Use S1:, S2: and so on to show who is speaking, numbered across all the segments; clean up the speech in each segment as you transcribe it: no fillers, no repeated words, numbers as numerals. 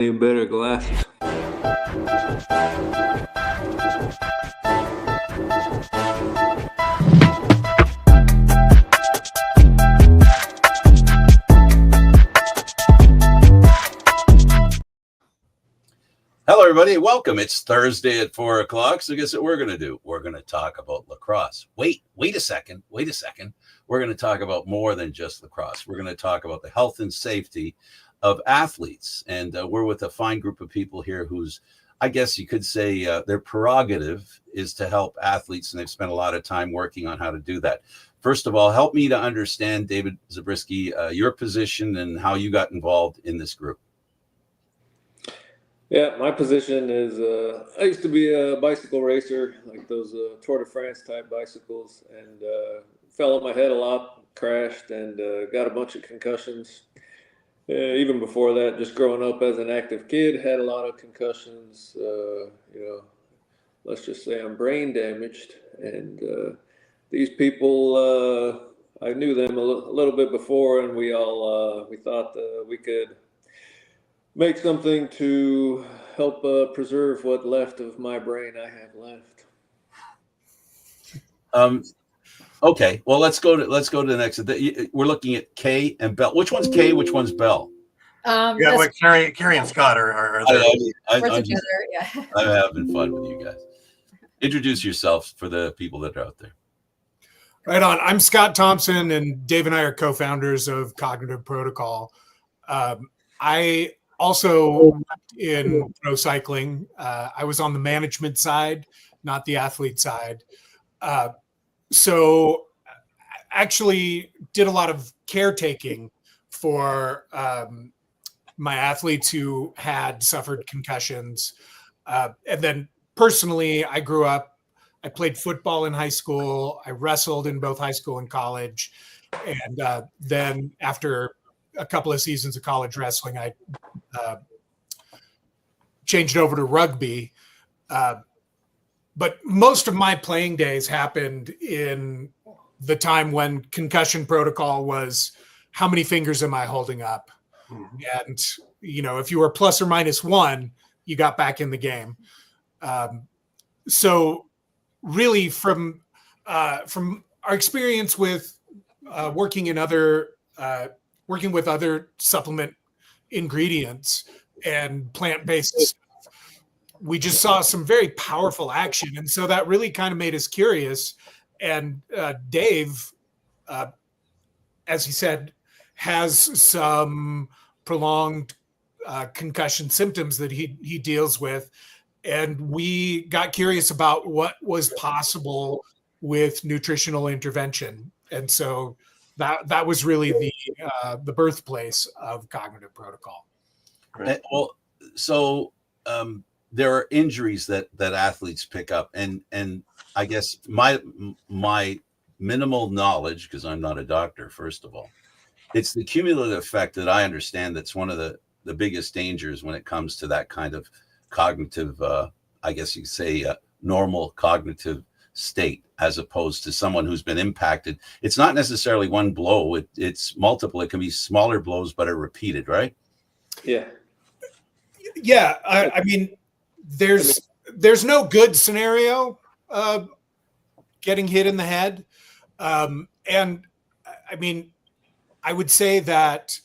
S1: Need better glasses.
S2: Hello, everybody. Welcome. It's Thursday at 4 o'clock. So guess what we're going to do? We're going to talk about lacrosse. Wait a second. We're going to talk about more than just lacrosse. We're going to talk about the health and safety of athletes. And we're with a fine group of people here whose, I guess you could say, their prerogative is to help athletes. And they've spent a lot of time working on how to do that. First of all, help me to understand, David Zabriskie, your position and how you got involved in this group.
S1: Yeah, my position is I used to be a bicycle racer, like those Tour de France type bicycles, and fell on my head a lot, crashed, and got a bunch of concussions. Even before that, just growing up as an active kid, had a lot of concussions. Let's just say I'm brain damaged, and these people, I knew them a little bit before, and we thought we could make something to help preserve what left of my brain I have left.
S2: Okay, well, let's go to the next. We're looking at Kay and Bell. Which one's Kay? Which one's Bell?
S3: Like Kari and Scott are there.
S2: I'm having fun with you guys. Introduce yourselves for the people that are out there.
S4: Right on. I'm Scott Thomson, and Dave and I are co-founders of Cognitive Protocol. I also in pro cycling. I was on the management side, not the athlete side. So actually did a lot of caretaking for my athletes who had suffered concussions. And then personally, I grew up, I played football in high school. I wrestled in both high school and college. And then after a couple of seasons of college wrestling, I changed over to rugby. But most of my playing days happened in the time when concussion protocol was, how many fingers am I holding up? And, if you were plus or minus one, you got back in the game. So really from our experience with working with other supplement ingredients and plant-based stuff, we just saw some very powerful action. And so that really kind of made us curious. And Dave, as he said, has some prolonged concussion symptoms that he deals with. And we got curious about what was possible with nutritional intervention. And so that was really the birthplace of Cognitive Protocol.
S2: Right. Well, so there are injuries that athletes pick up, and I guess my minimal knowledge, because I'm not a doctor, first of all, it's the cumulative effect that I understand that's one of the biggest dangers when it comes to that kind of cognitive, I guess you could say, normal cognitive state, as opposed to someone who's been impacted. It's not necessarily one blow. It's multiple. It can be smaller blows, but are repeated, right?
S1: Yeah.
S4: Yeah. I mean, there's no good scenario getting hit in the head. And I mean, I would say that,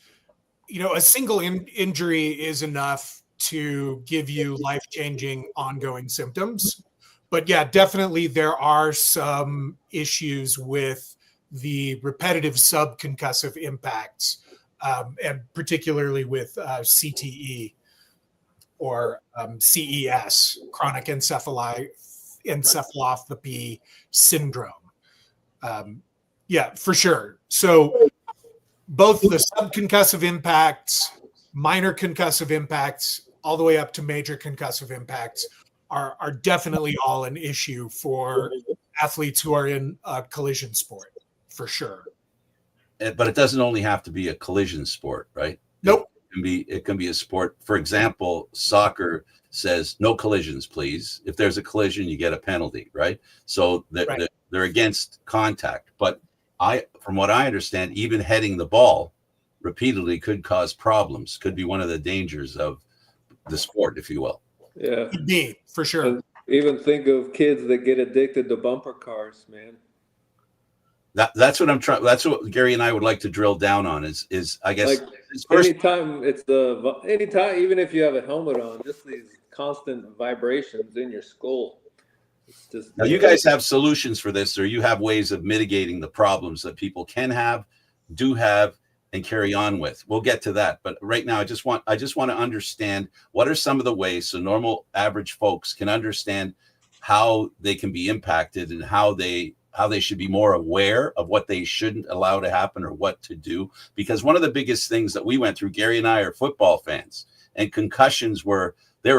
S4: a single injury is enough to give you life-changing ongoing symptoms. But yeah, definitely there are some issues with the repetitive subconcussive impacts, and particularly with CTE or CES, chronic encephalopathy syndrome. Yeah, for sure. So both the subconcussive impacts, minor concussive impacts, all the way up to major concussive impacts are definitely all an issue for athletes who are in a collision sport, for sure.
S2: But it doesn't only have to be a collision sport, right?
S4: Nope.
S2: It can be a sport. For example, soccer says no collisions, please. If there's a collision, you get a penalty, right? So they're against contact. But from what I understand, even heading the ball repeatedly could cause problems, could be one of the dangers of the sport, if you will.
S1: Yeah.
S4: Me, for sure.
S1: And even think of kids that get addicted to bumper cars, man.
S2: That's what I'm trying. That's what Gary and I would like to drill down on. Is I guess
S1: Like
S2: first,
S1: anytime, even if you have a helmet on, just these constant vibrations in your skull. It's just,
S2: now you guys have solutions for this, or you have ways of mitigating the problems that people can have, do have, and carry on with. We'll get to that, but right now I just want to understand what are some of the ways so normal average folks can understand how they can be impacted and how they should be more aware of what they shouldn't allow to happen or what to do. Because one of the biggest things that we went through, Gary and I are football fans, and concussions were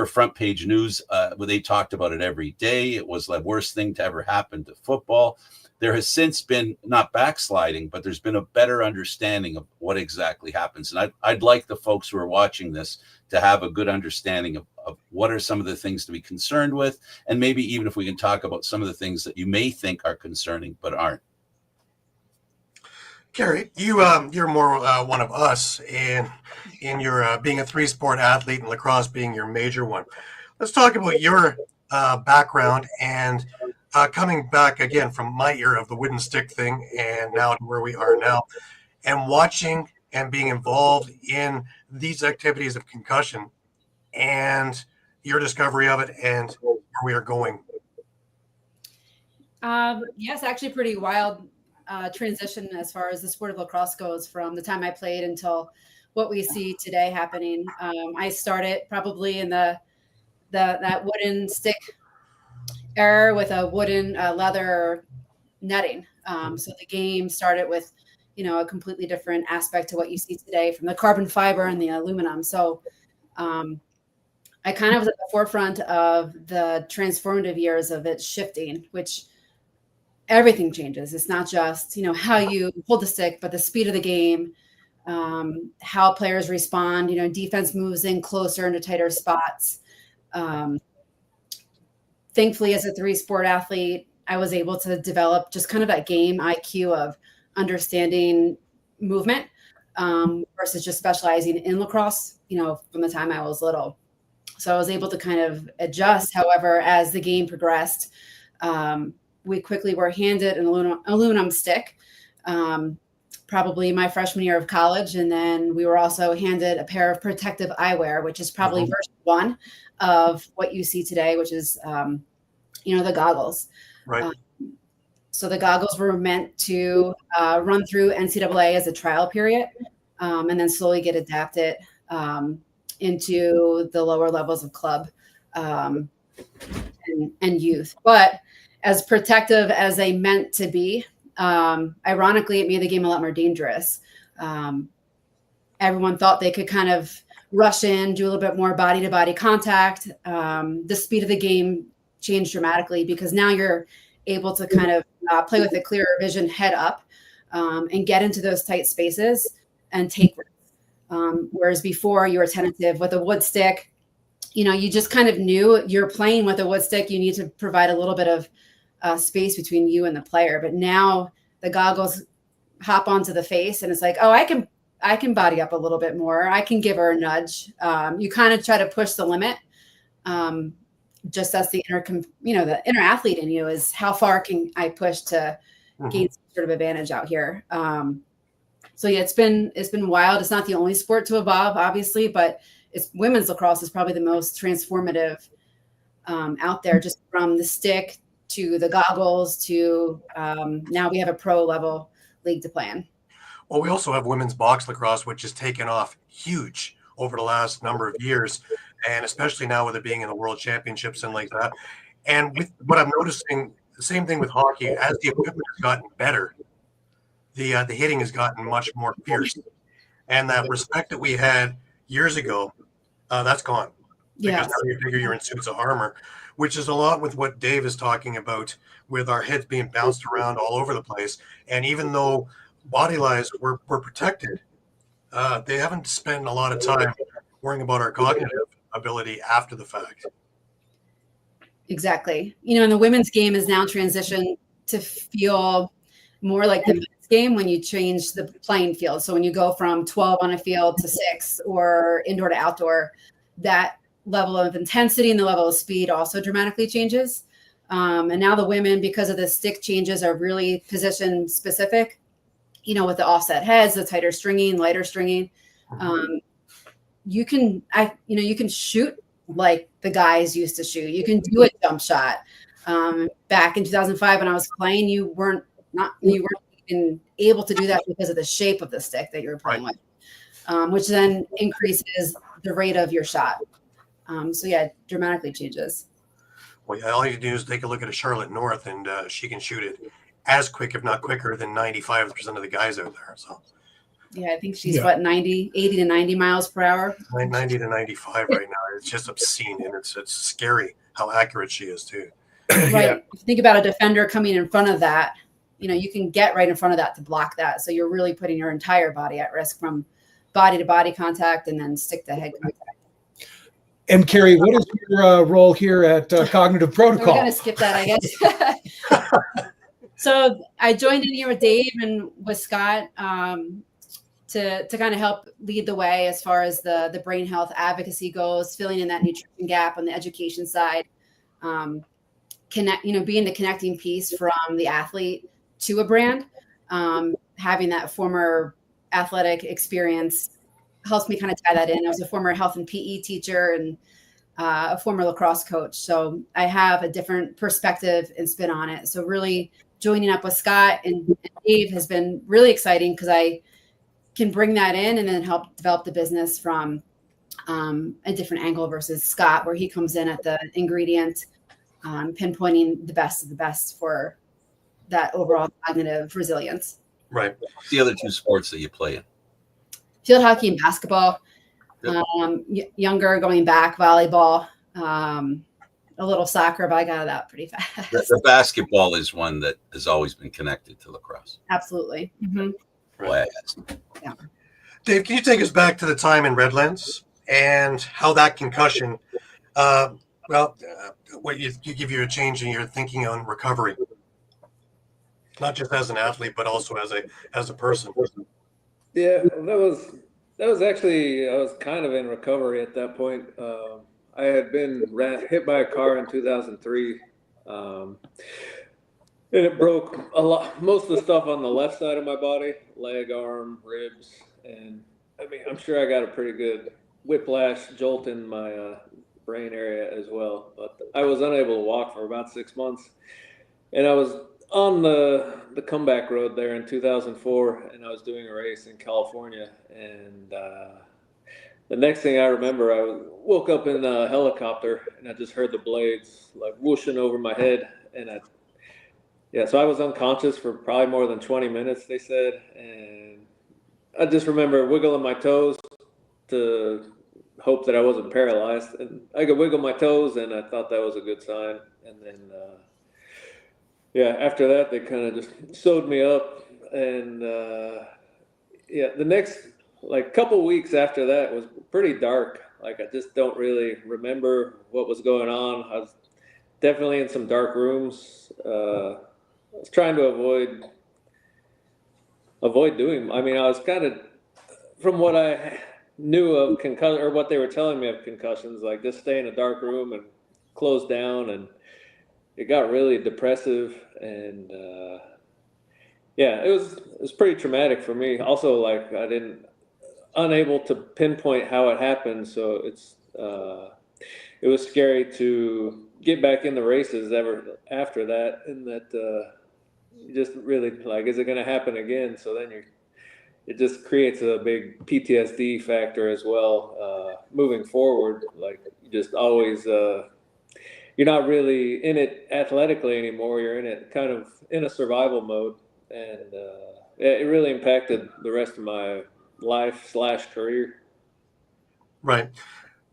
S2: front page news where they talked about it every day. It was the worst thing to ever happen to football. There has since been not backsliding, but there's been a better understanding of what exactly happens. And I'd like the folks who are watching this to have a good understanding of what are some of the things to be concerned with. And maybe even if we can talk about some of the things that you may think are concerning, but aren't.
S3: Kari, you're more one of us in your being a 3-sport athlete and lacrosse being your major one. Let's talk about your background and coming back again from my era of the wooden stick thing and now to where we are now, and watching and being involved in these activities of concussion and your discovery of it and where we are going.
S5: Yes, actually pretty wild transition as far as the sport of lacrosse goes from the time I played until what we see today happening. I started probably in that wooden stick era with a wooden leather netting. So the game started with, a completely different aspect to what you see today from the carbon fiber and the aluminum. So I kind of was at the forefront of the transformative years of it shifting, which everything changes. It's not just, how you hold the stick, but the speed of the game, how players respond, defense moves in closer into tighter spots. Thankfully, as a 3-sport athlete, I was able to develop just kind of that game IQ of understanding movement versus just specializing in lacrosse, from the time I was little. So I was able to kind of adjust. However, as the game progressed, we quickly were handed an aluminum stick, probably my freshman year of college. And then we were also handed a pair of protective eyewear, which is probably version 1 of what you see today, which is, the goggles.
S3: Right.
S5: So the goggles were meant to run through NCAA as a trial period and then slowly get adapted into the lower levels of club and youth. But as protective as they meant to be, ironically, it made the game a lot more dangerous. Everyone thought they could kind of rush in, do a little bit more body-to-body contact. The speed of the game changed dramatically because now you're able to kind of play with a clearer vision head up and get into those tight spaces and take risks. Whereas before you were tentative with a wood stick, you just kind of knew you're playing with a wood stick. You need to provide a little bit of space between you and the player. But now the goggles hop onto the face and it's like, oh, I can body up a little bit more. I can give her a nudge. You kind of try to push the limit. Just as the inner athlete in you is how far can I push to gain some sort of advantage out here. So yeah, it's been wild. It's not the only sport to evolve, obviously, but women's lacrosse is probably the most transformative out there, just from the stick to the goggles to now we have a pro level league to play in.
S3: Well, we also have women's box lacrosse, which has taken off huge over the last number of years, and especially now with it being in the world championships and like that. And with what I'm noticing, the same thing with hockey, as the equipment has gotten better, the hitting has gotten much more fierce. And that respect that we had years ago, that's gone. Because now you figure you're in suits of armor, which is a lot with what Dave is talking about, with our heads being bounced around all over the place. And even though body-wise we're protected, they haven't spent a lot of time worrying about our cognitive ability after the fact.
S5: Exactly. And the women's game is now transitioned to feel more like the men's game when you change the playing field. So when you go from 12 on a field to 6 or indoor to outdoor, that level of intensity and the level of speed also dramatically changes. And now the women, because of the stick changes, are really position specific, with the offset heads, the tighter stringing, lighter stringing. You can shoot like the guys used to shoot. You can do a jump shot. Back in 2005 when I was playing, you weren't even able to do that because of the shape of the stick that you were playing with, which then increases the rate of your shot. So yeah, it dramatically changes.
S3: Well, yeah, all you do is take a look at a Charlotte North, and she can shoot it as quick, if not quicker, than 95% of the guys out there. So
S5: yeah, I think she's 80 to 90 miles per hour.
S3: 90 to 95 right now. It's just obscene, and it's scary how accurate she is too.
S5: Right.
S4: Yeah.
S5: If you think about a defender coming in front of that, you can get right in front of that to block that. So you're really putting your entire body at risk from body to body contact and then stick to head contact.
S4: And Kari, what is your role here at Cognitive Protocol?
S5: We're going to skip that, I guess. So I joined in here with Dave and with Scott to kind of help lead the way as far as the brain health advocacy goes, filling in that nutrition gap on the education side, being the connecting piece from the athlete to a brand, having that former athletic experience helps me kind of tie that in. I was a former health and PE teacher and a former lacrosse coach. So I have a different perspective and spin on it. So really joining up with Scott and Dave has been really exciting because I can bring that in and then help develop the business from a different angle versus Scott, where he comes in at the ingredient, pinpointing the best of the best for that overall cognitive resilience.
S3: Right.
S2: What's the other two sports that you play in?
S5: Field hockey and basketball. Younger, going back, volleyball, a little soccer, but I got out of that pretty fast.
S2: The basketball is one that has always been connected to lacrosse.
S5: Absolutely. Mm-hmm.
S2: Right.
S5: Yeah.
S3: Dave, can you take us back to the time in Redlands and how that concussion, what you give you a change in your thinking on recovery, not just as an athlete, but also as a person?
S1: Yeah, that was actually, I was kind of in recovery at that point. I had been hit by a car in 2003, and it broke most of the stuff on the left side of my body, leg, arm, ribs, and I mean, I'm sure I got a pretty good whiplash jolt in my brain area as well. But I was unable to walk for about 6 months, and I was on the comeback road there in 2004, and I was doing a race in California, and the next thing I remember, I woke up in a helicopter, and I just heard the blades like whooshing over my head, and so I was unconscious for probably more than 20 minutes, they said, and I just remember wiggling my toes to hope that I wasn't paralyzed, and I could wiggle my toes, and I thought that was a good sign, and then after that, they kind of just sewed me up, and the next couple weeks after that was pretty dark. Like, I just don't really remember what was going on. I was definitely in some dark rooms. I was trying to avoid doing. I mean, I was kind of, from what I knew of concussion, or what they were telling me of concussions, like just stay in a dark room and close down, and it got really depressive, and it was pretty traumatic for me. Also, like, unable to pinpoint how it happened, so it was scary to get back in the races ever after that, and that you just really like, is it going to happen again? So then it just creates a big PTSD factor as well, moving forward. Like, you just always you're not really in it athletically anymore. You're in it kind of in a survival mode, and it really impacted the rest of my life / career.
S3: Right.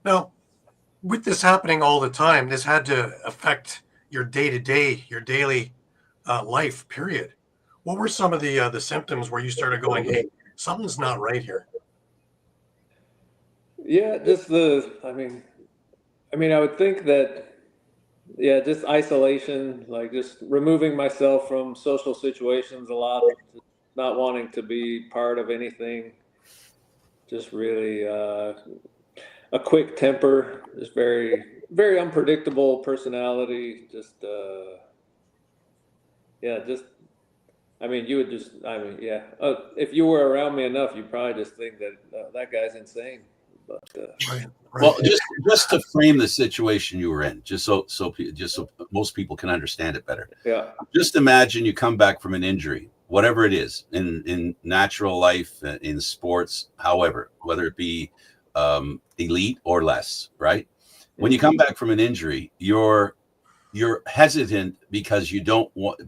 S3: Now, with this happening all the time, this had to affect your day-to-day, your daily life, period. What were some of the symptoms where you started going, hey, something's not right here?
S1: Yeah, just I would think that, just isolation, like just removing myself from social situations a lot, not wanting to be part of anything. Just really, a quick temper, just very, very unpredictable personality. Just, I mean, you would just, I mean, yeah. If you were around me enough, you'd probably just think that that guy's insane. But
S3: Right.
S2: Well, just to frame the situation you were in, just so most people can understand it better.
S1: yeah,
S2: Just imagine you come back from an injury, whatever it is, in natural life, in sports, however, whether it be elite or less, right? When you come back from an injury, you're hesitant because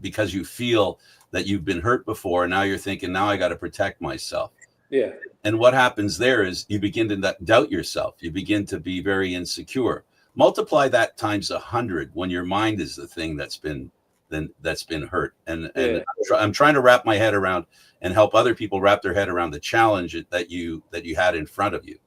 S2: because you feel that you've been hurt before, and now you're thinking, now I got to protect myself.
S1: yeah,
S2: And what happens there is you begin to doubt yourself. You begin to be very insecure. Multiply that times 100 when your mind is the thing that's been hurt. And I'm trying to wrap my head around and help other people wrap their head around the challenge that you had in front of you.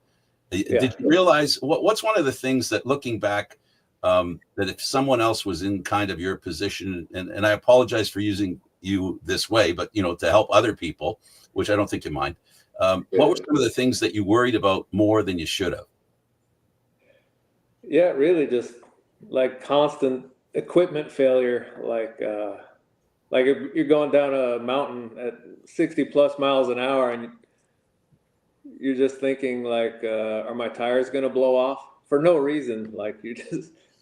S1: Yeah.
S2: Did you realize what's one of the things that, looking back, that if someone else was in kind of your position, and I apologize for using you this way, but to help other people, which I don't think you mind. What were some of the things that you worried about more than you should have?
S1: Yeah, really just like constant equipment failure. Like if you're going down a mountain at 60 plus miles an hour and you're just thinking like, are my tires going to blow off for no reason? Like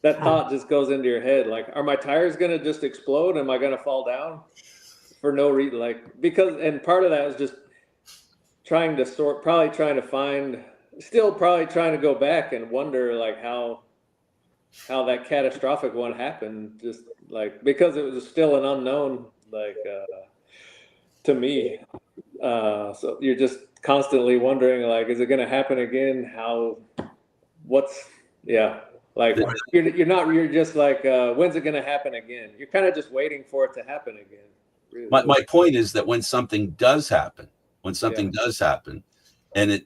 S1: that thought just goes into your head. Like, are my tires going to just explode? Am I going to fall down for no reason? Like, and part of that was just trying to go back and wonder like how that catastrophic one happened, just like because it was still an unknown, like to me. So you're just constantly wondering like, is it going to happen again? You're just like, when's it going to happen again? You're kind of just waiting for it to happen again. Really.
S2: My point is that when something does happen, and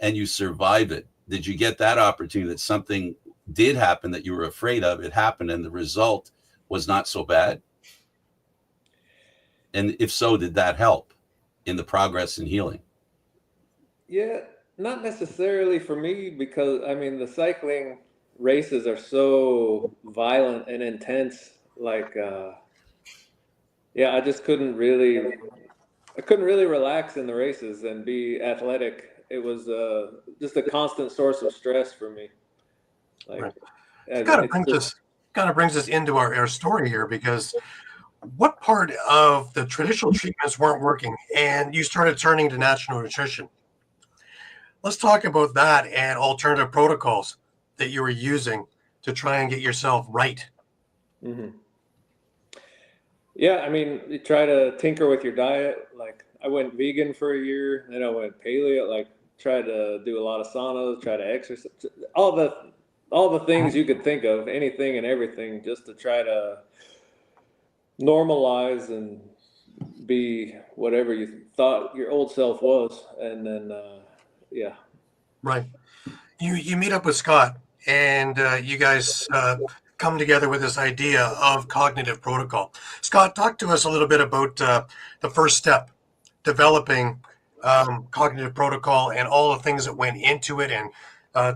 S2: you survive it, did you get that opportunity that something did happen that you were afraid of, it happened, and the result was not so bad? And if so, did that help in the progress and healing?
S1: Yeah, not necessarily for me, because I mean the cycling races are so violent and intense. Like, I couldn't really relax in the races and be athletic. It was just a constant source of stress for me. Like,
S3: right. It kind of brings us into our story here, because what part of the traditional treatments weren't working and you started turning to natural nutrition? Let's talk about that and alternative protocols that you were using to try and get yourself right.
S1: Mm-hmm. Yeah, I mean, you try to tinker with your diet. Like, I went vegan for a year, then I went paleo. Like, tried to do a lot of saunas, try to exercise, all the things you could think of, anything and everything, just to try to normalize and be whatever you thought your old self was. And then,
S3: Right. You meet up with Scott, and you guys come together with this idea of cognitive protocol. Scott, talk to us a little bit about the first step, developing cognitive protocol and all the things that went into it, and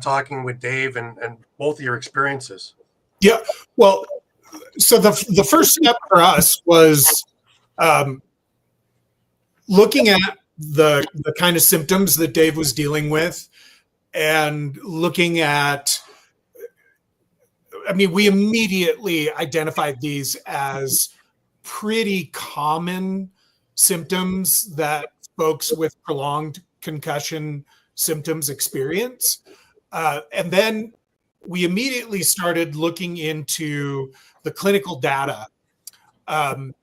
S3: talking with Dave and both of your experiences.
S4: Yeah. Well, so the first step for us was looking at the kind of symptoms that Dave was dealing with, and looking at, I mean, we immediately identified these as pretty common symptoms that folks with prolonged concussion symptoms experience. And then we immediately started looking into the clinical data, and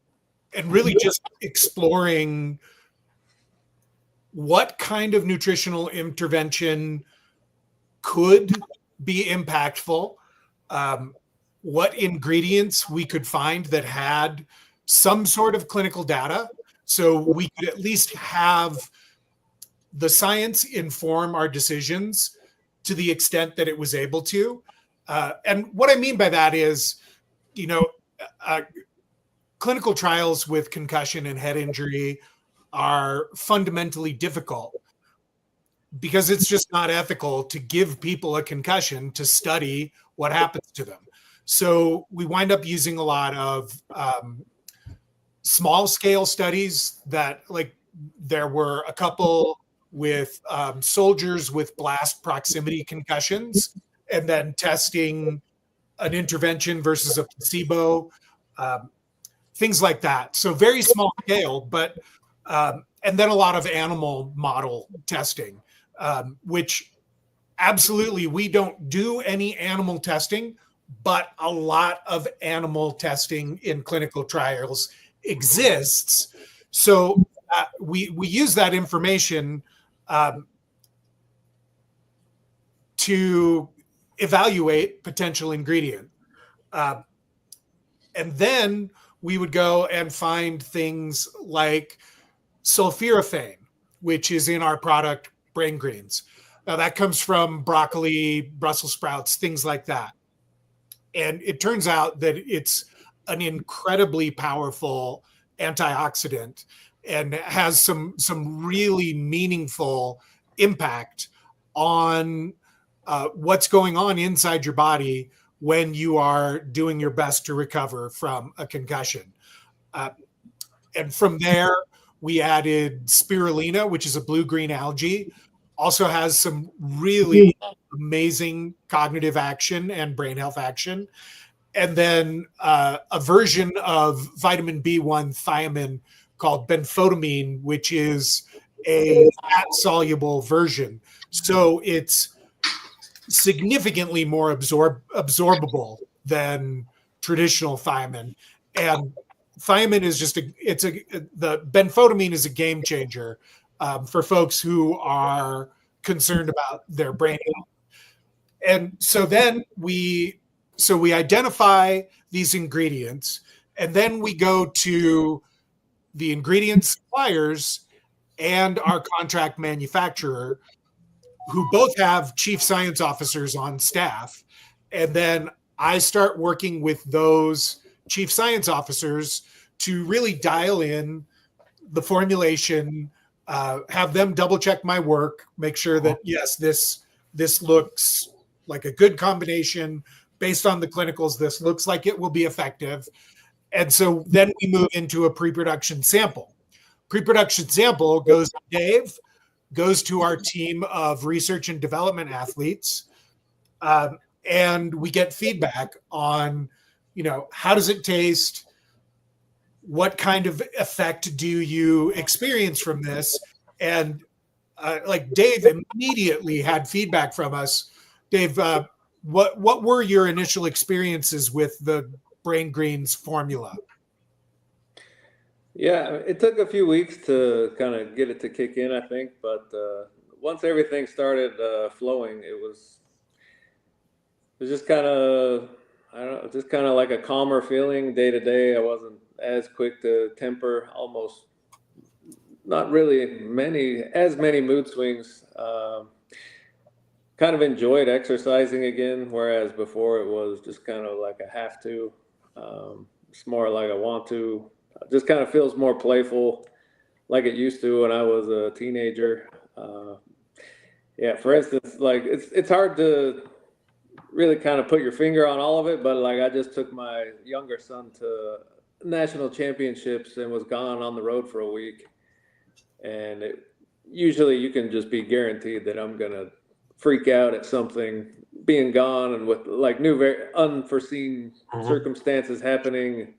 S4: really just exploring what kind of nutritional intervention could be impactful, what ingredients we could find that had some sort of clinical data, so we could at least have the science inform our decisions to the extent that it was able to. And what I mean by that is, clinical trials with concussion and head injury are fundamentally difficult because it's just not ethical to give people a concussion to study what happens to them. So we wind up using a lot of small scale studies that, like, there were a couple with soldiers with blast proximity concussions, and then testing an intervention versus a placebo, things like that. So very small scale, but and then a lot of animal model testing, which absolutely we don't do any animal testing, but a lot of animal testing in clinical trials exists. So we use that information to evaluate potential ingredient. And then we would go and find things like sulforaphane, which is in our product Brain Greens. Now that comes from broccoli, Brussels sprouts, things like that. And it turns out that it's an incredibly powerful antioxidant and has some really meaningful impact on what's going on inside your body when you are doing your best to recover from a concussion. And from there, we added spirulina, which is a blue-green algae, also has some really amazing cognitive action and brain health action. And then a version of vitamin B1 thiamine called benfotiamine, which is a fat-soluble version. So it's significantly more absorbable than traditional thiamine. And thiamine is just the benfotiamine is a game changer for folks who are concerned about their brain health. And so then we identify these ingredients, and then we go to the ingredient suppliers and our contract manufacturer, who both have chief science officers on staff. And then I start working with those chief science officers to really dial in the formulation, have them double check my work, make sure that, yes, this looks like a good combination based on the clinicals. This looks like it will be effective. And so then we move into a pre-production sample. Pre-production sample goes to Dave, goes to our team of research and development athletes, and we get feedback on, how does it taste? What kind of effect do you experience from this? And like Dave immediately had feedback from us. Dave, what were your initial experiences with the Brain Greens formula?
S1: Yeah, it took a few weeks to kind of get it to kick in, I think. But once everything started flowing, it was just kind of, I don't know, just kind of like a calmer feeling day to day. I wasn't as quick to temper, almost not really as many mood swings. Kind of enjoyed exercising again, whereas before it was just kind of like a have to. It's more like a want to. Just kind of feels more playful, like it used to when I was a teenager. Yeah, for instance, like it's hard to really kind of put your finger on all of it, but like I just took my younger son to national championships and was gone on the road for a week. And usually you can just be guaranteed that I'm going to freak out at something being gone and with like new, very unforeseen circumstances happening.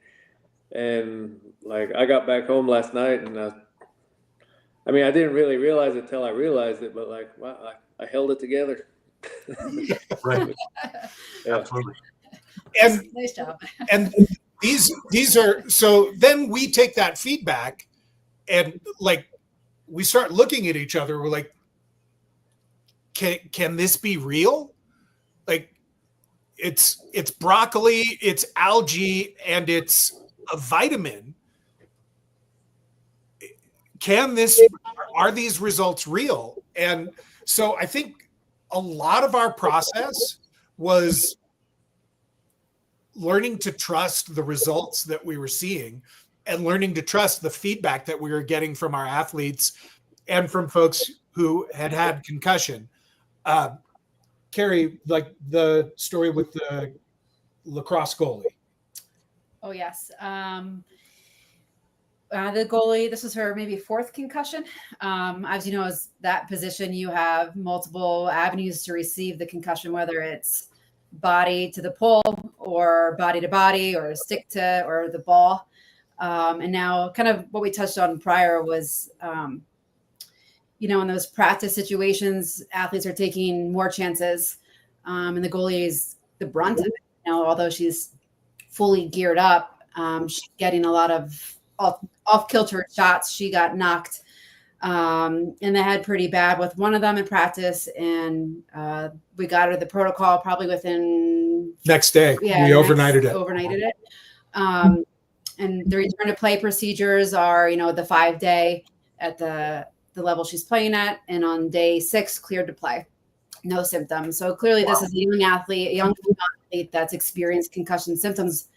S1: And like I got back home last night and I mean, I didn't really realize it till I realized it, but like, wow, I held it together.
S3: Right.
S1: Yeah.
S3: Absolutely.
S4: And
S5: Nice job.
S4: and these are, so then we take that feedback and like we start looking at each other. We're like, can this be real? Like it's broccoli, it's algae, and it's a vitamin. Are these results real? And so I think a lot of our process was learning to trust the results that we were seeing and learning to trust the feedback that we were getting from our athletes and from folks who had concussion. Kari, like the story with the lacrosse goalie.
S5: Oh yes. The goalie, this was her maybe fourth concussion. As you know, as that position, you have multiple avenues to receive the concussion, whether it's body to the pole or body to body or stick to or the ball. And now kind of what we touched on prior was, in those practice situations, athletes are taking more chances, and the goalie is the brunt of it. Although she's fully geared up, she's getting a lot of off-kilter shots. She got knocked in the head pretty bad with one of them in practice, and we got her the protocol probably within
S4: next day. We overnighted it. And the return to play procedures are, the 5-day at the level she's playing at, and on day 6 cleared to play, no symptoms. So clearly this is a young athlete that's experienced concussion symptoms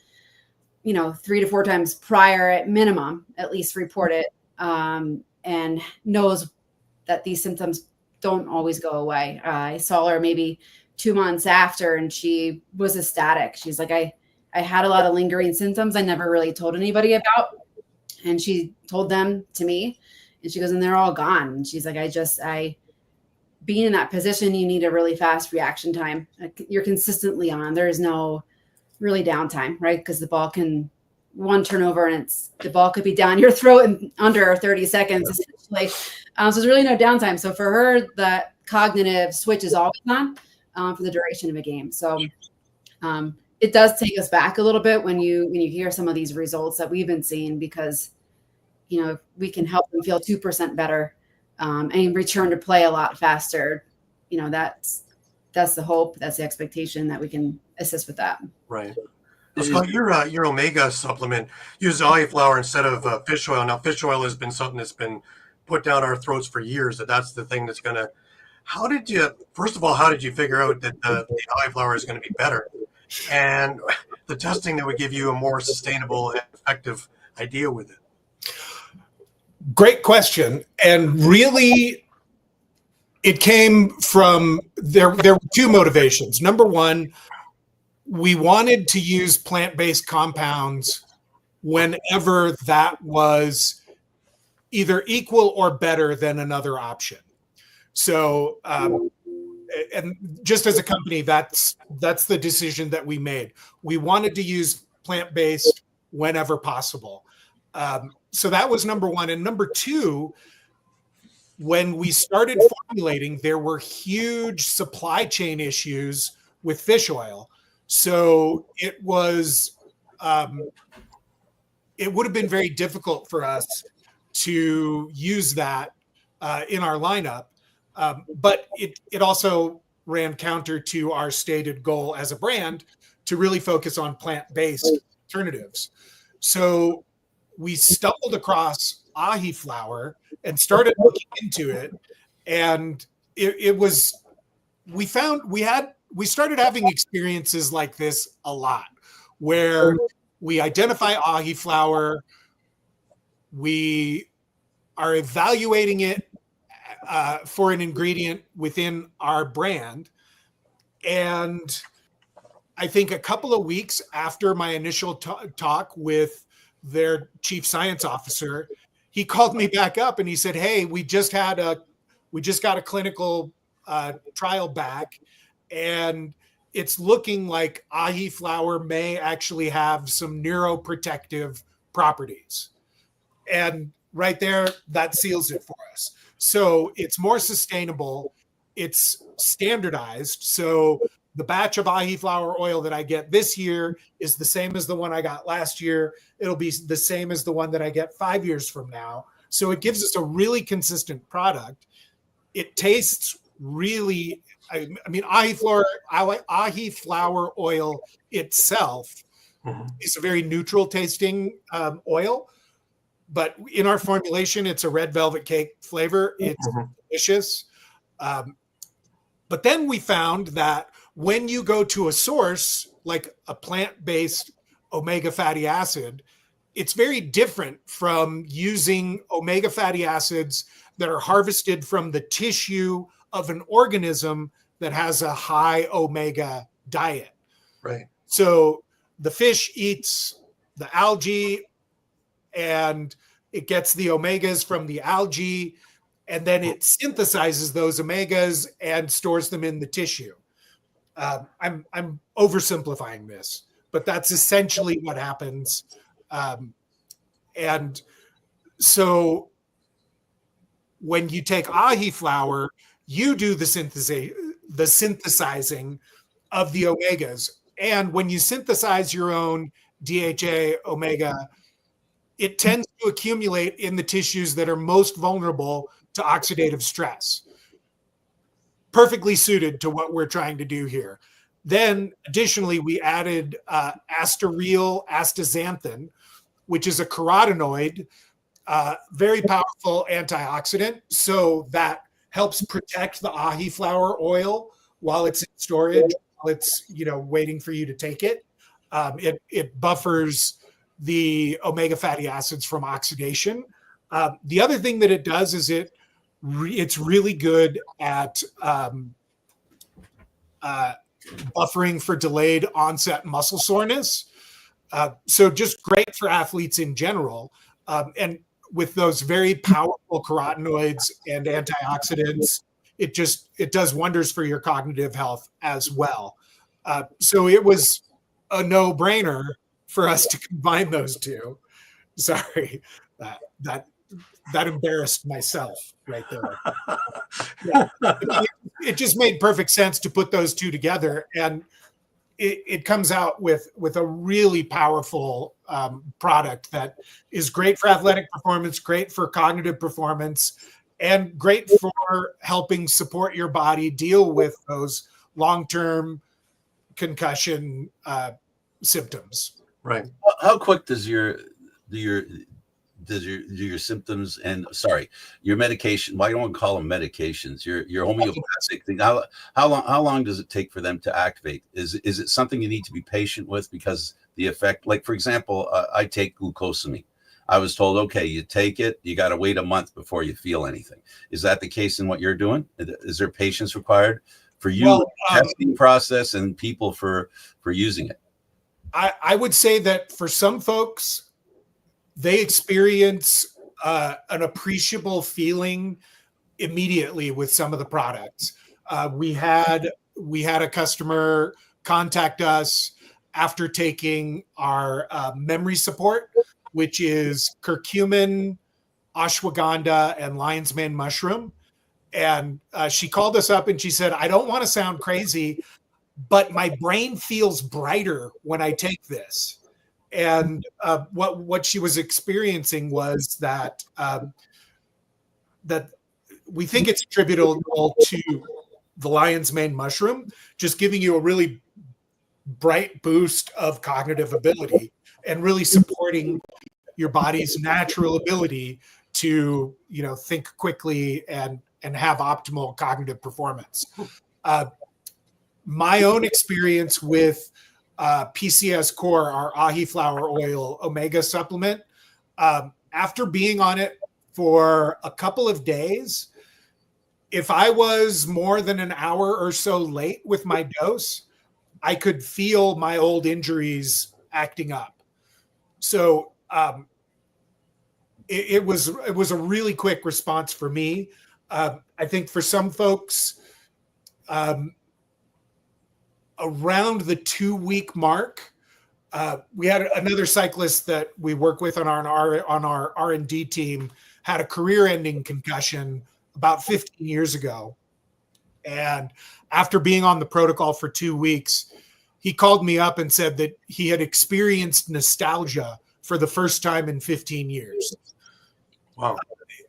S4: 3 to 4 times prior at minimum, at least report it, and knows that these symptoms don't always go away. I saw her maybe 2 months after, and she was ecstatic. She's like, I had a lot of lingering symptoms I never really told anybody about. And she told them to me, and she goes, and they're all gone. And she's like, being in that position, you need a really fast reaction time. You're consistently on. There is no really downtime, right? Because the ball can one turnover and the ball could be down your throat in under 30 seconds, essentially. So there's really no downtime. So for her, that cognitive switch is always on for the duration of a game. So it does take us back a little bit when you hear some of these results that we've been seeing, because we can help them feel 2% better and return to play a lot faster. That's the hope. That's the expectation, that we can assist with that.
S3: Right. So Scott, your omega supplement uses cauliflower instead of fish oil. Now, fish oil has been something that's been put down our throats for years. That's the thing that's going to. First of all, how did you figure out that the cauliflower is going to be better? And the testing that would give you a more sustainable and effective idea with it?
S4: Great question. And really, it came from there were 2 motivations. Number one, we wanted to use plant-based compounds whenever that was either equal or better than another option. So, and just as a company, that's the decision that we made. We wanted to use plant-based whenever possible. So that was number one. And number two, when we started formulating, there were huge supply chain issues with fish oil. So it was, it would have been very difficult for us to use that in our lineup. But it also ran counter to our stated goal as a brand to really focus on plant-based alternatives. So we stumbled across ahi flour and started looking into it. And we started having experiences like this a lot, where we identify ahi flour, we are evaluating it for an ingredient within our brand. And I think a couple of weeks after my initial talk with their chief science officer, he called me back up and he said, "Hey, we just got a clinical trial back, and it's looking like ahi flour may actually have some neuroprotective properties." And right there, that seals it for us. So it's more sustainable. It's standardized. So the batch of ahi flour oil that I get this year is the same as the one I got last year. It'll be the same as the one that I get 5 years from now. So it gives us a really consistent product. It tastes really, I mean, ahi flour oil itself is a very neutral tasting oil. But in our formulation, it's a red velvet cake flavor. It's delicious. But then we found that when you go to a source like a plant-based omega fatty acid, it's very different from using omega fatty acids that are harvested from the tissue of an organism that has a high omega diet.
S3: Right.
S4: So the fish eats the algae and it gets the omegas from the algae, and then it synthesizes those omegas and stores them in the tissue. I'm oversimplifying this, but that's essentially what happens. And so when you take ahi flour, you do the synthesizing of the omegas. And when you synthesize your own DHA omega, it tends to accumulate in the tissues that are most vulnerable to oxidative stress. Perfectly suited to what we're trying to do here. Then additionally, we added astaryl astaxanthin, which is a carotenoid, very powerful antioxidant. So that helps protect the ahi flour oil while it's in storage, while it's waiting for you to take it. It buffers the omega fatty acids from oxidation. The other thing that it does is it's really good at buffering for delayed onset muscle soreness. So just great for athletes in general. And with those very powerful carotenoids and antioxidants, it does wonders for your cognitive health as well. So it was a no-brainer for us to combine those two. Sorry, that embarrassed myself right there. Yeah. It just made perfect sense to put those two together, and it comes out with a really powerful product that is great for athletic performance, great for cognitive performance, and great for helping support your body deal with those long-term concussion symptoms.
S3: Right.
S2: How quick does your symptoms and your medication? Why don't we call them medications? Your homeopathic thing. How long does it take for them to activate? Is it something you need to be patient with because the effect? Like for example, I take glucosamine. I was told, okay, you take it, you got to wait a month before you feel anything. Is that the case in what you're doing? Is there patience required for you, testing process, and people for using it?
S4: I would say that for some folks, they experience an appreciable feeling immediately with some of the products. We had a customer contact us after taking our memory support, which is curcumin, ashwagandha, and lion's mane mushroom. And she called us up and she said, I don't want to sound crazy, but my brain feels brighter when I take this. And what she was experiencing was that we think it's attributable to the lion's mane mushroom, just giving you a really bright boost of cognitive ability and really supporting your body's natural ability to think quickly and have optimal cognitive performance. My own experience with PCS Core, our ahi flour oil omega supplement, after being on it for a couple of days, if I was more than an hour or so late with my dose, I could feel my old injuries acting up. So it was a really quick response for me. I think for some folks, around the 2-week mark, we had another cyclist that we work with on our R&D team had a career-ending concussion about 15 years ago. And after being on the protocol for 2 weeks, he called me up and said that he had experienced nostalgia for the first time in 15 years.
S3: Wow.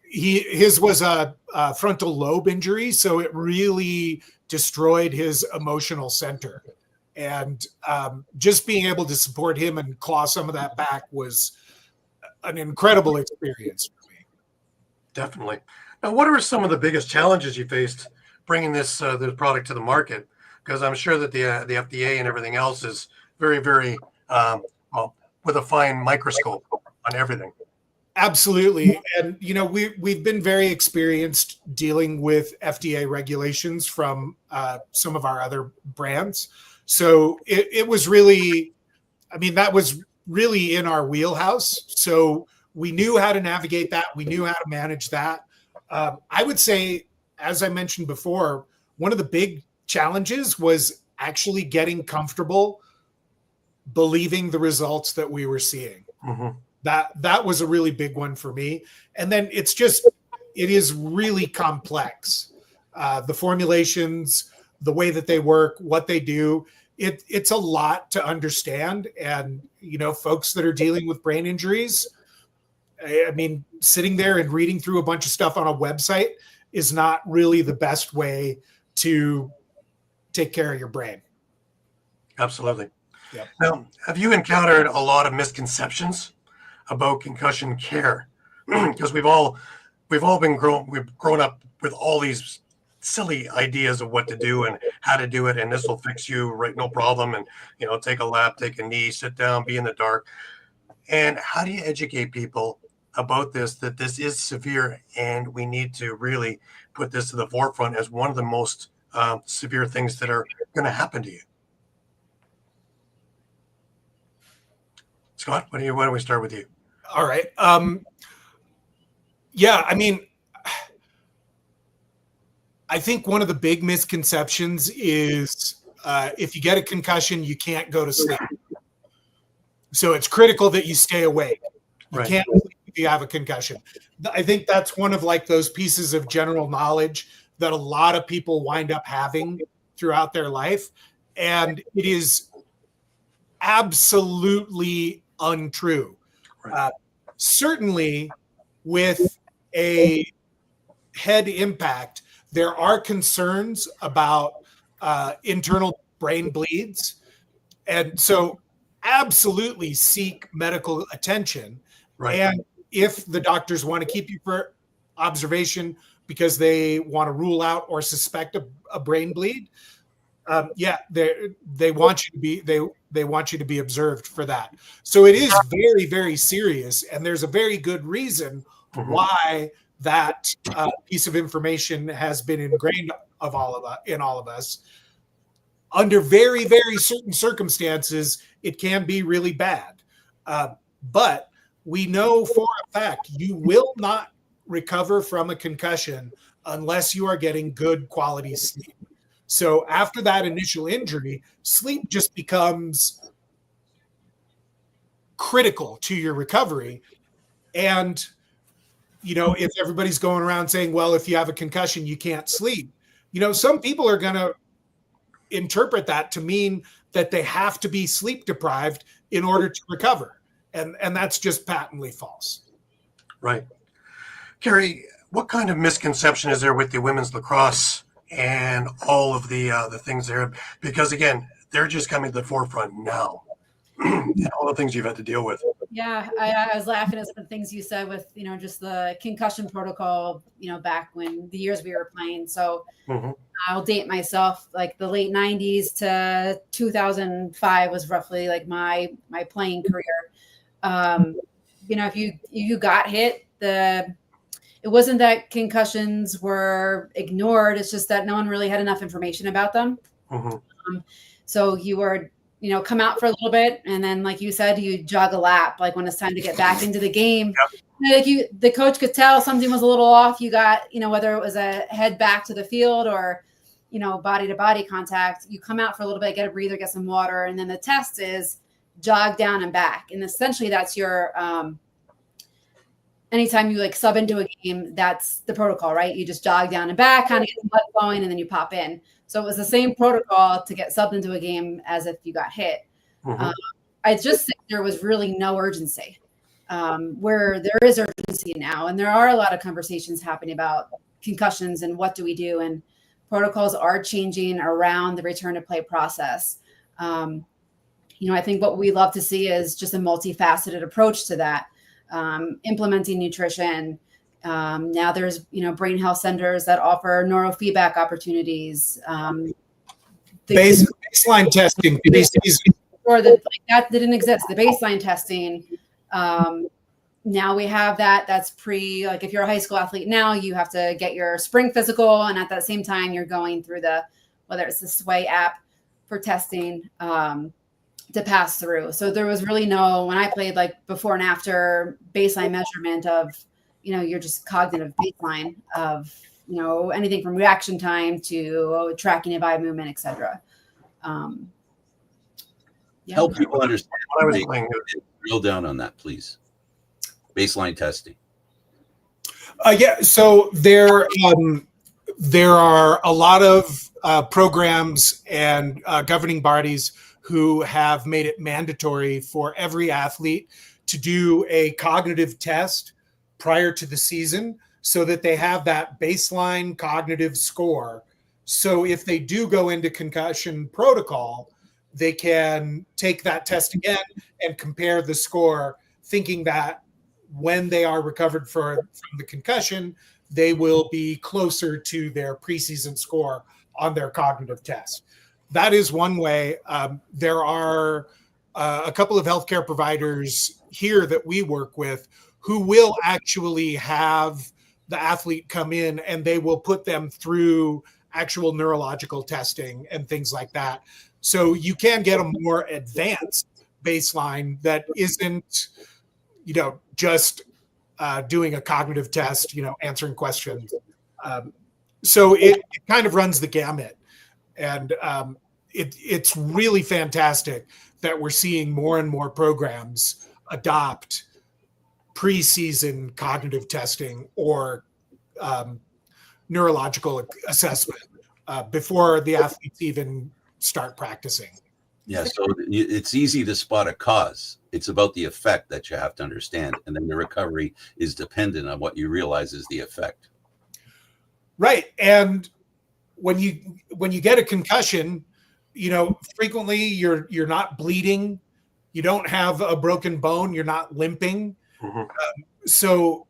S4: His was a frontal lobe injury, so it really destroyed his emotional center. And just being able to support him and claw some of that back was an incredible experience for me.
S3: Definitely. Now, what are some of the biggest challenges you faced bringing this product to the market? Because I'm sure that the FDA and everything else is very, very, with a fine microscope. on everything.
S4: Absolutely. And, we've been very experienced dealing with FDA regulations from some of our other brands. So it was really, that was really in our wheelhouse. So we knew how to navigate that. We knew how to manage that. I would say, as I mentioned before, one of the big challenges was actually getting comfortable believing the results that we were seeing.
S3: Mm-hmm.
S4: That was a really big one for me. And then it is really complex. The formulations, the way that they work, what they do, it's a lot to understand. And, folks that are dealing with brain injuries, sitting there and reading through a bunch of stuff on a website is not really the best way to take care of your brain.
S3: Absolutely.
S4: Yep.
S3: Now, have you encountered a lot of misconceptions about concussion care? Because we've grown up with all these silly ideas of what to do and how to do it, and this will fix you, right? No problem. And take a lap, take a knee, sit down, be in the dark. And how do you educate people about this, that this is severe and we need to really put this to the forefront as one of the most severe things that are going to happen to you? Scott, why don't we start with you?
S4: All right. I think one of the big misconceptions is if you get a concussion, you can't go to sleep. So it's critical that you stay awake. You
S3: Right.
S4: can't sleep if you have a concussion. I think that's one of those pieces of general knowledge that a lot of people wind up having throughout their life. And it is absolutely untrue.
S3: Right.
S4: Certainly with a head impact, there are concerns about internal brain bleeds. And so absolutely seek medical attention.
S3: Right.
S4: And if the doctors want to keep you for observation because they want to rule out or suspect a brain bleed, they want you to be they want you to be observed for that. So it is very, very serious, and there's a very good reason why that piece of information has been ingrained in all of us. Under very, very certain circumstances, it can be really bad. But we know for a fact you will not recover from a concussion unless you are getting good quality sleep. So after that initial injury, sleep just becomes critical to your recovery. And, if everybody's going around saying, well, if you have a concussion, you can't sleep, some people are going to interpret that to mean that they have to be sleep deprived in order to recover. And that's just patently false.
S3: Right. Kari, what kind of misconception is there with the women's lacrosse and all of the things there? Because again, they're just coming to the forefront now. And all the things you've had to deal with.
S5: Yeah, I was laughing at some of the things you said with, just the concussion protocol, back when the years we were playing. So I'll date myself, like the late 90s to 2005 was roughly like my playing career. If you got hit, it wasn't that concussions were ignored. It's just that no one really had enough information about them. So you were, come out for a little bit. And then, like you said, you jog a lap, like when it's time to get back into the game. Like the coach could tell something was a little off. You got, whether it was a head back to the field or, body to body contact, you come out for a little bit, get a breather, get some water. And then the test is jog down and back. And essentially that's your, anytime you sub into a game, that's the protocol, right? You just jog down and back, kind of get the blood flowing, and then you pop in. So it was the same protocol to get subbed into a game as if you got hit. I just think there was really no urgency, where there is urgency now. And there are a lot of conversations happening about concussions and what do we do? And protocols are changing around the return to play process. I think what we love to see is just a multifaceted approach to that. Implementing nutrition. Now there's, brain health centers that offer neurofeedback opportunities.
S4: Baseline testing.
S5: Or that didn't exist. The baseline testing, now we have that's like if you're a high school athlete now, you have to get your spring physical. And at that same time, you're going through whether it's the Sway app for testing to pass through. So there was really when I played, like before and after baseline measurement of, you're just cognitive baseline of, anything from reaction time to tracking of eye movement, etc.
S2: Help people understand.
S3: What I was playing.
S2: Drill down on that, please. Baseline testing.
S4: So there are a lot of programs and governing bodies who have made it mandatory for every athlete to do a cognitive test prior to the season so that they have that baseline cognitive score. So if they do go into concussion protocol, they can take that test again and compare the score, thinking that when they are recovered from the concussion, they will be closer to their preseason score on their cognitive test. That is one way. There are a couple of healthcare providers here that we work with who will actually have the athlete come in and they will put them through actual neurological testing and things like that. So you can get a more advanced baseline that isn't, just doing a cognitive test, answering questions. So it kind of runs the gamut. And it's really fantastic that we're seeing more and more programs adopt preseason cognitive testing or neurological assessment before the athletes even start practicing.
S2: Yeah, so it's easy to spot a cause. It's about the effect that you have to understand. And then the recovery is dependent on what you realize is the effect.
S4: Right. And when you get a concussion, frequently you're not bleeding. You don't have a broken bone. You're not limping.
S3: Mm-hmm.
S4: So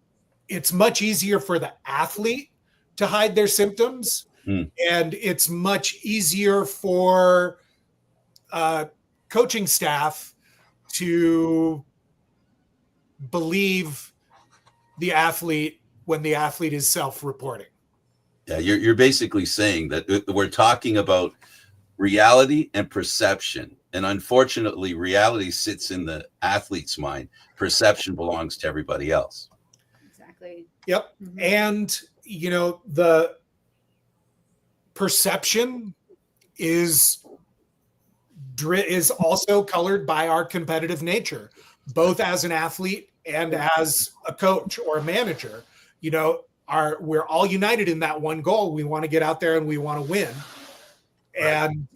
S4: it's much easier for the athlete to hide their symptoms. And it's much easier for coaching staff to believe the athlete when the athlete is self-reporting.
S2: Yeah, you're basically saying that we're talking about reality and perception. And unfortunately, reality sits in the athlete's mind. Perception belongs to everybody else.
S5: Exactly.
S4: Yep. Mm-hmm. And, the perception is also colored by our competitive nature, both as an athlete and as a coach or a manager. We're all united in that one goal. We want to get out there and we want to win. And,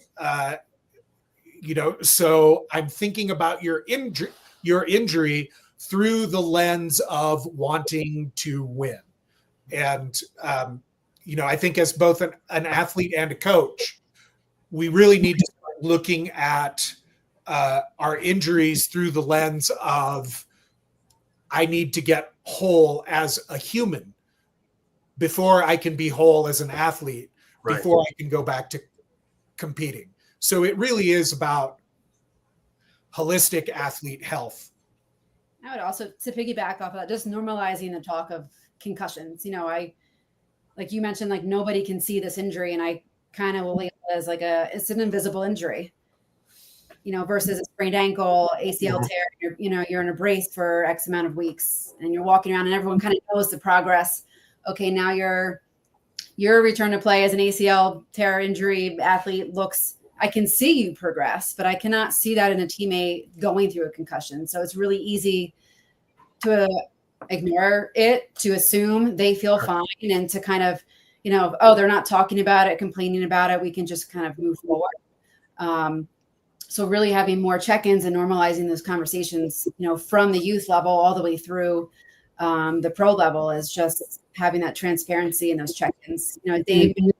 S4: so I'm thinking about your injury through the lens of wanting to win. And, I think as both an athlete and a coach, we really need to start looking at our injuries through the lens of, I need to get whole as a human before I can be whole as an athlete, right, before I can go back to competing. So it really is about holistic athlete health.
S5: I would also, to piggyback off of that, just normalizing the talk of concussions. Like you mentioned, like nobody can see this injury, and I kind of will label it as it's an invisible injury, versus a sprained ankle, ACL tear. You're in a brace for X amount of weeks, and you're walking around, and everyone kind of knows the progress. Okay, now your return to play as an ACL tear injury athlete I can see you progress, but I cannot see that in a teammate going through a concussion. So it's really easy to ignore it, to assume they feel fine, and to kind of, they're not talking about it, complaining about it. We can just kind of move forward. So really having more check-ins and normalizing those conversations, from the youth level all the way through the pro level, is just having that transparency and those check-ins. They've been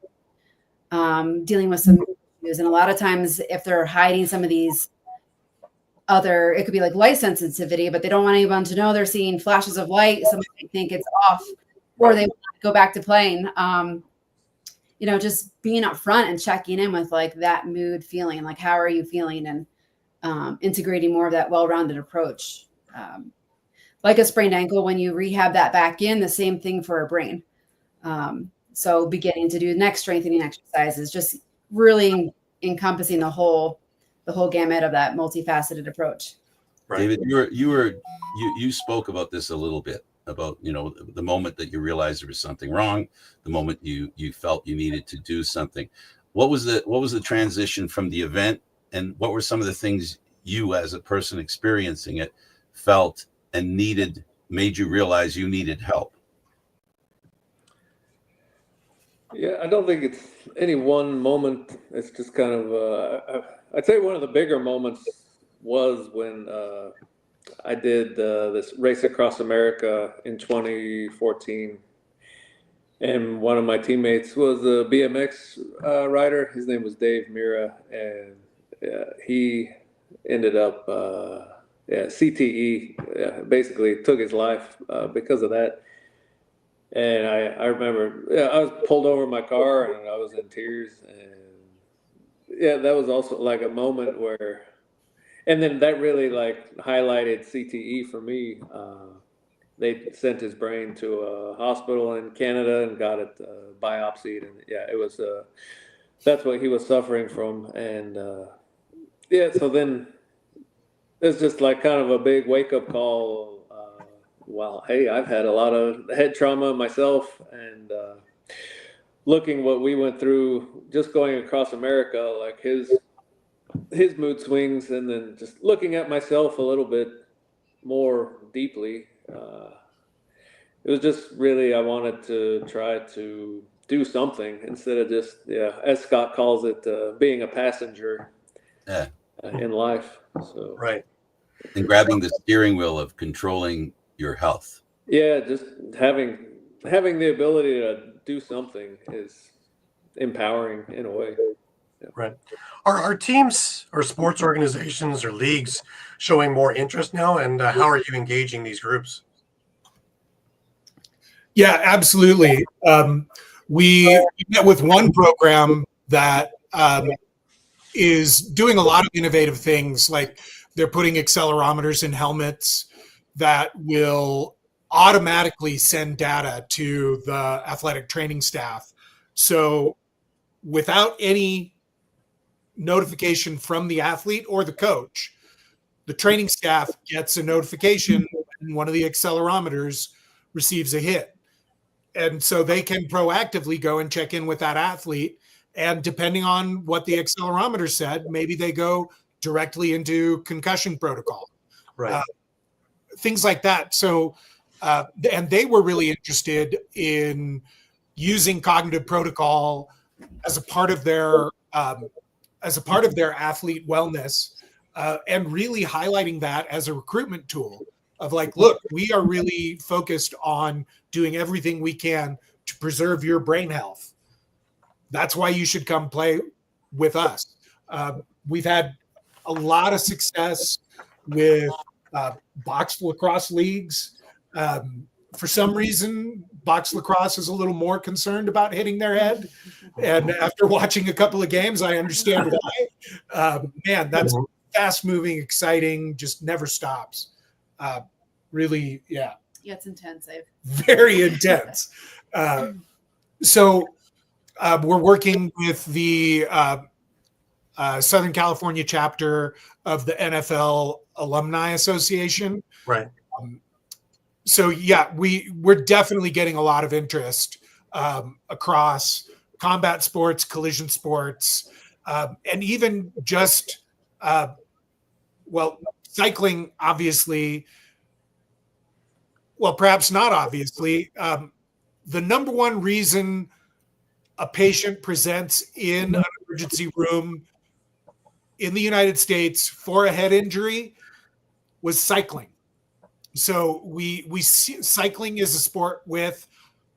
S5: dealing with some issues, and a lot of times if they're hiding some of these it could be like light sensitivity, but they don't want anyone to know they're seeing flashes of light. Somebody might think it's off, or they want to go back to playing. Just being up front and checking in with like that mood feeling, like how are you feeling, and integrating more of that well-rounded approach. like a sprained ankle, when you rehab that back in, the same thing for a brain. So beginning to do neck strengthening exercises, just really encompassing the whole gamut of that multifaceted approach.
S3: Right.
S2: David, you spoke about this a little bit, about, you know, the moment that you realized there was something wrong, the moment you felt you needed to do something. What was the transition from the event, and what were some of the things you, as a person experiencing it, felt and made you realize you needed help?
S1: Yeah, I don't think it's any one moment. It's just kind of, I'd say one of the bigger moments was when I did this race across America in 2014. And one of my teammates was a BMX rider. His name was Dave Mira, and he ended up, CTE, basically took his life because of that. And I remember, I was pulled over in my car and I was in tears. And yeah, that was also like a moment where, and then that really like highlighted CTE for me. They sent his brain to a hospital in Canada and got it biopsied. And yeah, it was, that's what he was suffering from. And yeah, so then it's just like kind of a big wake up call. Well, hey, I've had a lot of head trauma myself, and looking what we went through just going across America, like his mood swings, and then just looking at myself a little bit more deeply. It was just really, I wanted to try to do something instead of just, as Scott calls it, being a passenger in life. So
S3: Right.
S2: And grabbing the steering wheel of controlling your health.
S1: Yeah, just having the ability to do something is empowering in a way. Yeah.
S3: Right. Are teams or sports organizations or leagues showing more interest now? And how are you engaging these groups?
S4: Yeah, absolutely. We met with one program that is doing a lot of innovative things, like they're putting accelerometers in helmets that will automatically send data to the athletic training staff. So without any notification from the athlete or the coach, the training staff gets a notification when one of the accelerometers receives a hit. And so they can proactively go and check in with that athlete. And depending on what the accelerometer said, maybe they go directly into concussion protocol.
S3: Right.
S4: Things like that. So, and they were really interested in using cognitive protocol as a part of their athlete wellness, and really highlighting that as a recruitment tool of like, look, we are really focused on doing everything we can to preserve your brain health. That's why you should come play with us. We've had a lot of success with box lacrosse leagues. For some reason, box lacrosse is a little more concerned about hitting their head. And after watching a couple of games, I understand why. Man, that's fast moving, exciting, just never stops. Really, yeah.
S5: Yeah, it's intense.
S4: Very intense. So we're working with the Southern California chapter of the NFL Alumni Association.
S3: Right.
S4: So yeah, we're definitely getting a lot of interest across combat sports, collision sports, and even just cycling. Obviously, well, perhaps not obviously. The number one reason a patient presents in an emergency room in the United States for a head injury was cycling. So we see cycling is a sport with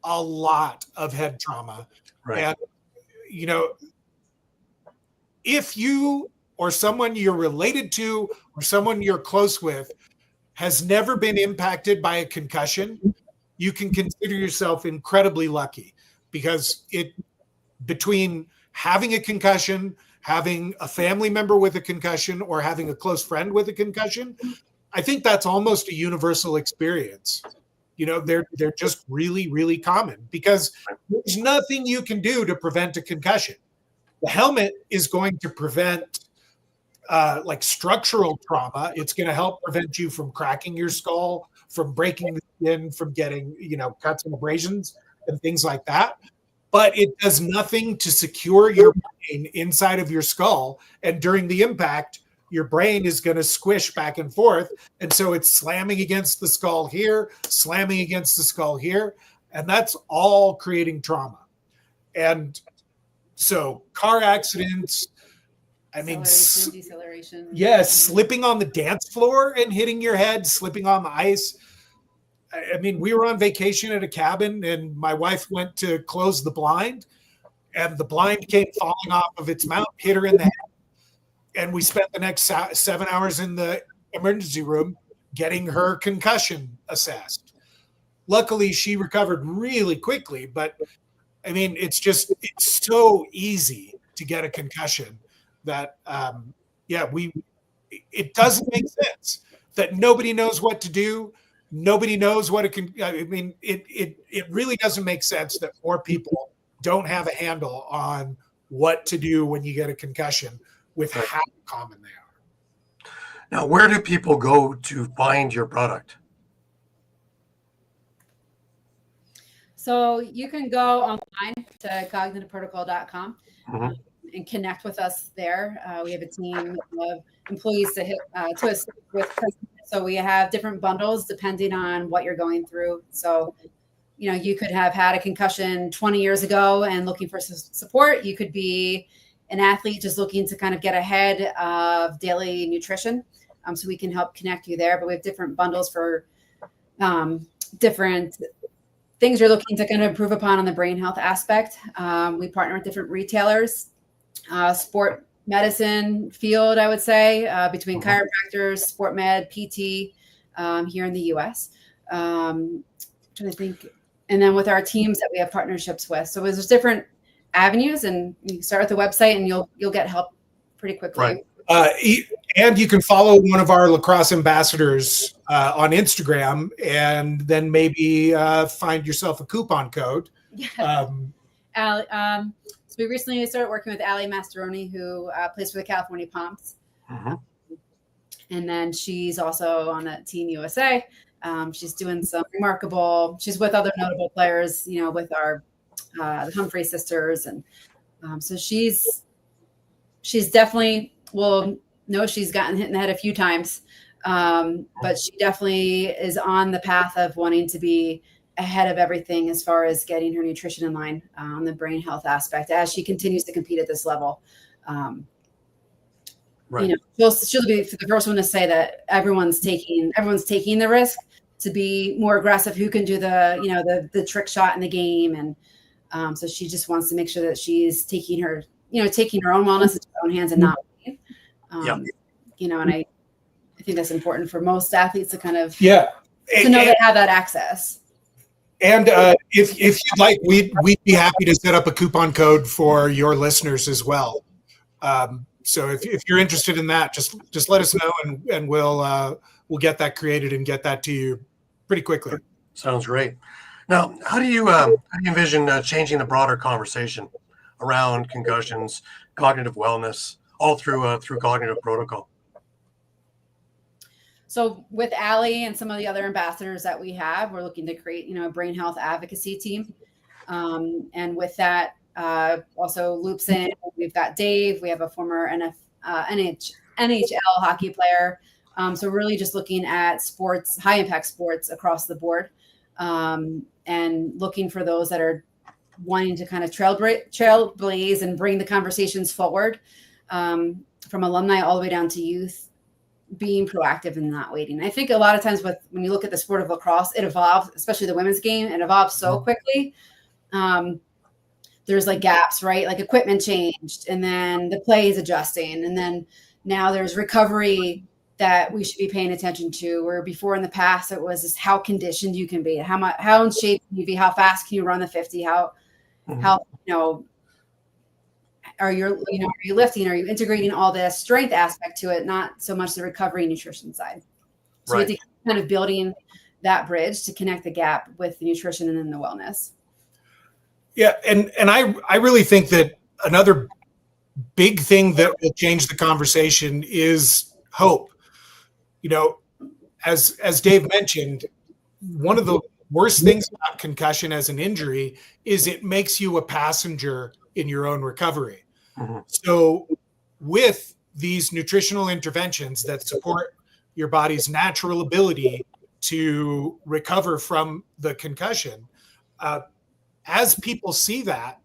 S4: a lot of head trauma.
S3: Right.
S4: And, you know, if you or someone you're related to or someone you're close with has never been impacted by a concussion, you can consider yourself incredibly lucky, because between having a concussion, having a family member with a concussion, or having a close friend with a concussion, I think that's almost a universal experience. They're just really, really common because there's nothing you can do to prevent a concussion. The helmet is going to prevent like structural trauma. It's going to help prevent you from cracking your skull, from breaking the skin, from getting, cuts and abrasions and things like that. But it does nothing to secure your brain inside of your skull. And during the impact, your brain is going to squish back and forth. And so it's slamming against the skull here, slamming against the skull here. And that's all creating trauma. And so car accidents,
S5: deceleration.
S4: Yes, slipping on the dance floor and hitting your head, slipping on the ice. We were on vacation at a cabin and my wife went to close the blind and the blind came falling off of its mount, hit her in the head. And we spent the next 7 hours in the emergency room getting her concussion assessed. Luckily, she recovered really quickly, but it's so easy to get a concussion that, it doesn't make sense that nobody knows what to do. Nobody knows what it really doesn't make sense that more people don't have a handle on what to do when you get a concussion with how common they are.
S3: Now, where do people go to find your product?
S5: So you can go online to cognitiveprotocol.com and connect with us there. We have a team of employees to assist with. So we have different bundles depending on what you're going through. So, you could have had a concussion 20 years ago and looking for support. You could be an athlete just looking to kind of get ahead of daily nutrition. So we can help connect you there. But we have different bundles for different things you're looking to kind of improve upon on the brain health aspect. We partner with different retailers, sport medicine field, I would say, between chiropractors, sport med, PT here in the US. I'm trying to think. And then with our teams that we have partnerships with. So there's different avenues, and you can start with the website and you'll get help pretty quickly.
S4: Right. And you can follow one of our lacrosse ambassadors on Instagram and then maybe find yourself a coupon code.
S5: So we recently started working with Allie Mastroeni, who plays for the California Pomps. And then she's also on a Team USA. She's doing some she's with other notable players, with our the Humphrey sisters. And so she's definitely, she's gotten hit in the head a few times. But she definitely is on the path of wanting to be ahead of everything as far as getting her nutrition in line on the brain health aspect as she continues to compete at this level.
S3: Right.
S5: She'll be the first one to say that everyone's taking the risk to be more aggressive. Who can do the trick shot in the game, and so she just wants to make sure that she's taking her own wellness into her own hands and not. And I think that's important for most athletes to kind of to know they have that access.
S4: And if you'd like, we'd be happy to set up a coupon code for your listeners as well. So if you're interested in that, just let us know, and we'll get that created and get that to you pretty quickly.
S3: Sounds great. Now, how do you envision changing the broader conversation around concussions, cognitive wellness, all through Cognitive Protocol?
S5: So with Allie and some of the other ambassadors that we have, we're looking to create, a brain health advocacy team. And with that, also loops in, we've got Dave, we have a former NHL hockey player. So really just looking at sports, high impact sports across the board, and looking for those that are wanting to kind of trailblaze and bring the conversations forward, from alumni all the way down to youth, being proactive and not waiting. I think a lot of times when you look at the sport of lacrosse, it evolves, especially the women's game, it evolves so quickly. There's like gaps, right? Like equipment changed, and then the play is adjusting, and then now there's recovery that we should be paying attention to, where before in the past it was just how conditioned you can be, how in shape can you be, how fast can you run the 50, how are you lifting, are you integrating all the strength aspect to it, not so much the recovery and nutrition side. So we have to keep kind of building that bridge to connect the gap with the nutrition and then the wellness.
S4: Yeah, and I really think that another big thing that will change the conversation is hope. You know, as Dave mentioned, one of the worst things about concussion as an injury is it makes you a passenger in your own recovery.
S3: Mhm.
S4: So with these nutritional interventions that support your body's natural ability to recover from the concussion, as people see that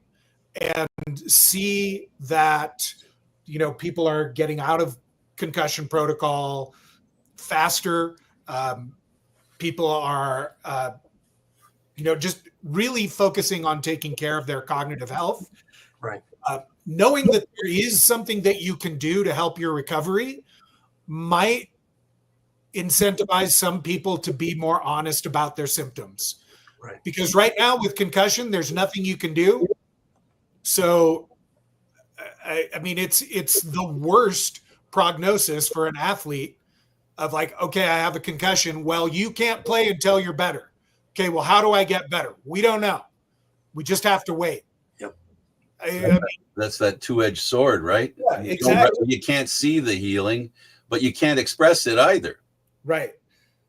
S4: and see that, you know, people are getting out of concussion protocol faster, people are, you know, just really focusing on taking care of their cognitive health.
S3: Right.
S4: Knowing that there is something that you can do to help your recovery might incentivize some people to be more honest about their symptoms.
S3: Right.
S4: Because right now with concussion, there's nothing you can do. So, I mean, it's the worst prognosis for an athlete of like, okay, I have a concussion. Well, you can't play until you're better. Okay, well, how do I get better? We don't know. We just have to wait.
S3: Yep.
S4: I mean,
S2: That's that two-edged sword, right?
S4: Yeah, exactly.
S2: You can't see the healing, but you can't express it either.
S4: Right.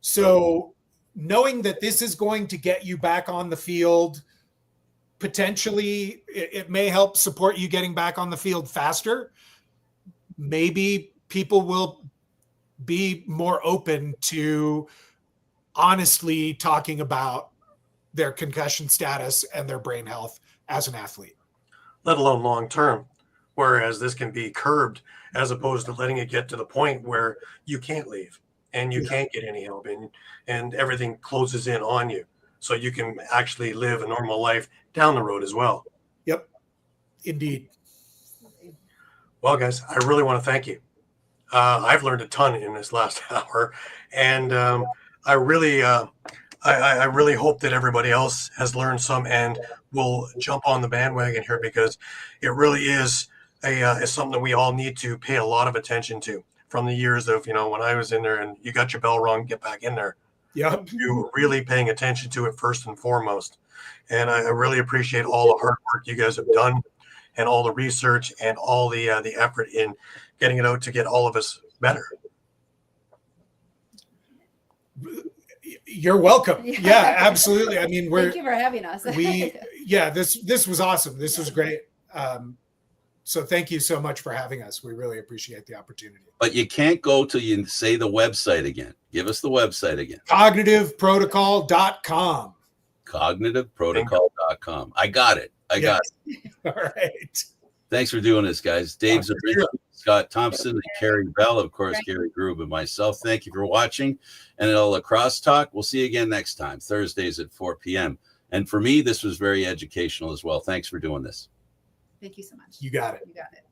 S4: So knowing that this is going to get you back on the field, potentially it may help support you getting back on the field faster. Maybe people will be more open to honestly talking about their concussion status and their brain health as an athlete.
S3: Let alone long term, whereas this can be curbed as opposed to letting it get to the point where you can't leave and you can't get any help and everything closes in on you. So you can actually live a normal life down the road as well.
S4: Yep, indeed.
S3: Well, guys, I really want to thank you. I've learned a ton in this last hour, and I really hope that everybody else has learned some and will jump on the bandwagon here, because it really is is something that we all need to pay a lot of attention to. From the years of, you know, when I was in there and you got your bell rung, get back in there.
S4: Yep.
S3: You really paying attention to it first and foremost. And I really appreciate all the hard work you guys have done and all the research and all the effort in getting it out to get all of us better.
S4: You're welcome. Yeah, absolutely. I mean,
S5: Thank you for having us.
S4: This was awesome. This was great. So thank you so much for having us. We really appreciate the opportunity.
S2: But you can't go till you say the website again. Give us the website again.
S4: CognitiveProtocol.com.
S2: CognitiveProtocol.com. I got it. I got it.
S4: All right.
S2: Thanks for doing this, guys. Dave Zabriskie, Scott Thomson, and Kari Bell, of course, Gary Groob, and myself. Thank you for watching NLL Lacrosse Talk. We'll see you again next time, Thursdays at 4 p.m. And for me, this was very educational as well. Thanks for doing this.
S5: Thank you so much.
S4: You got it.
S5: You got it.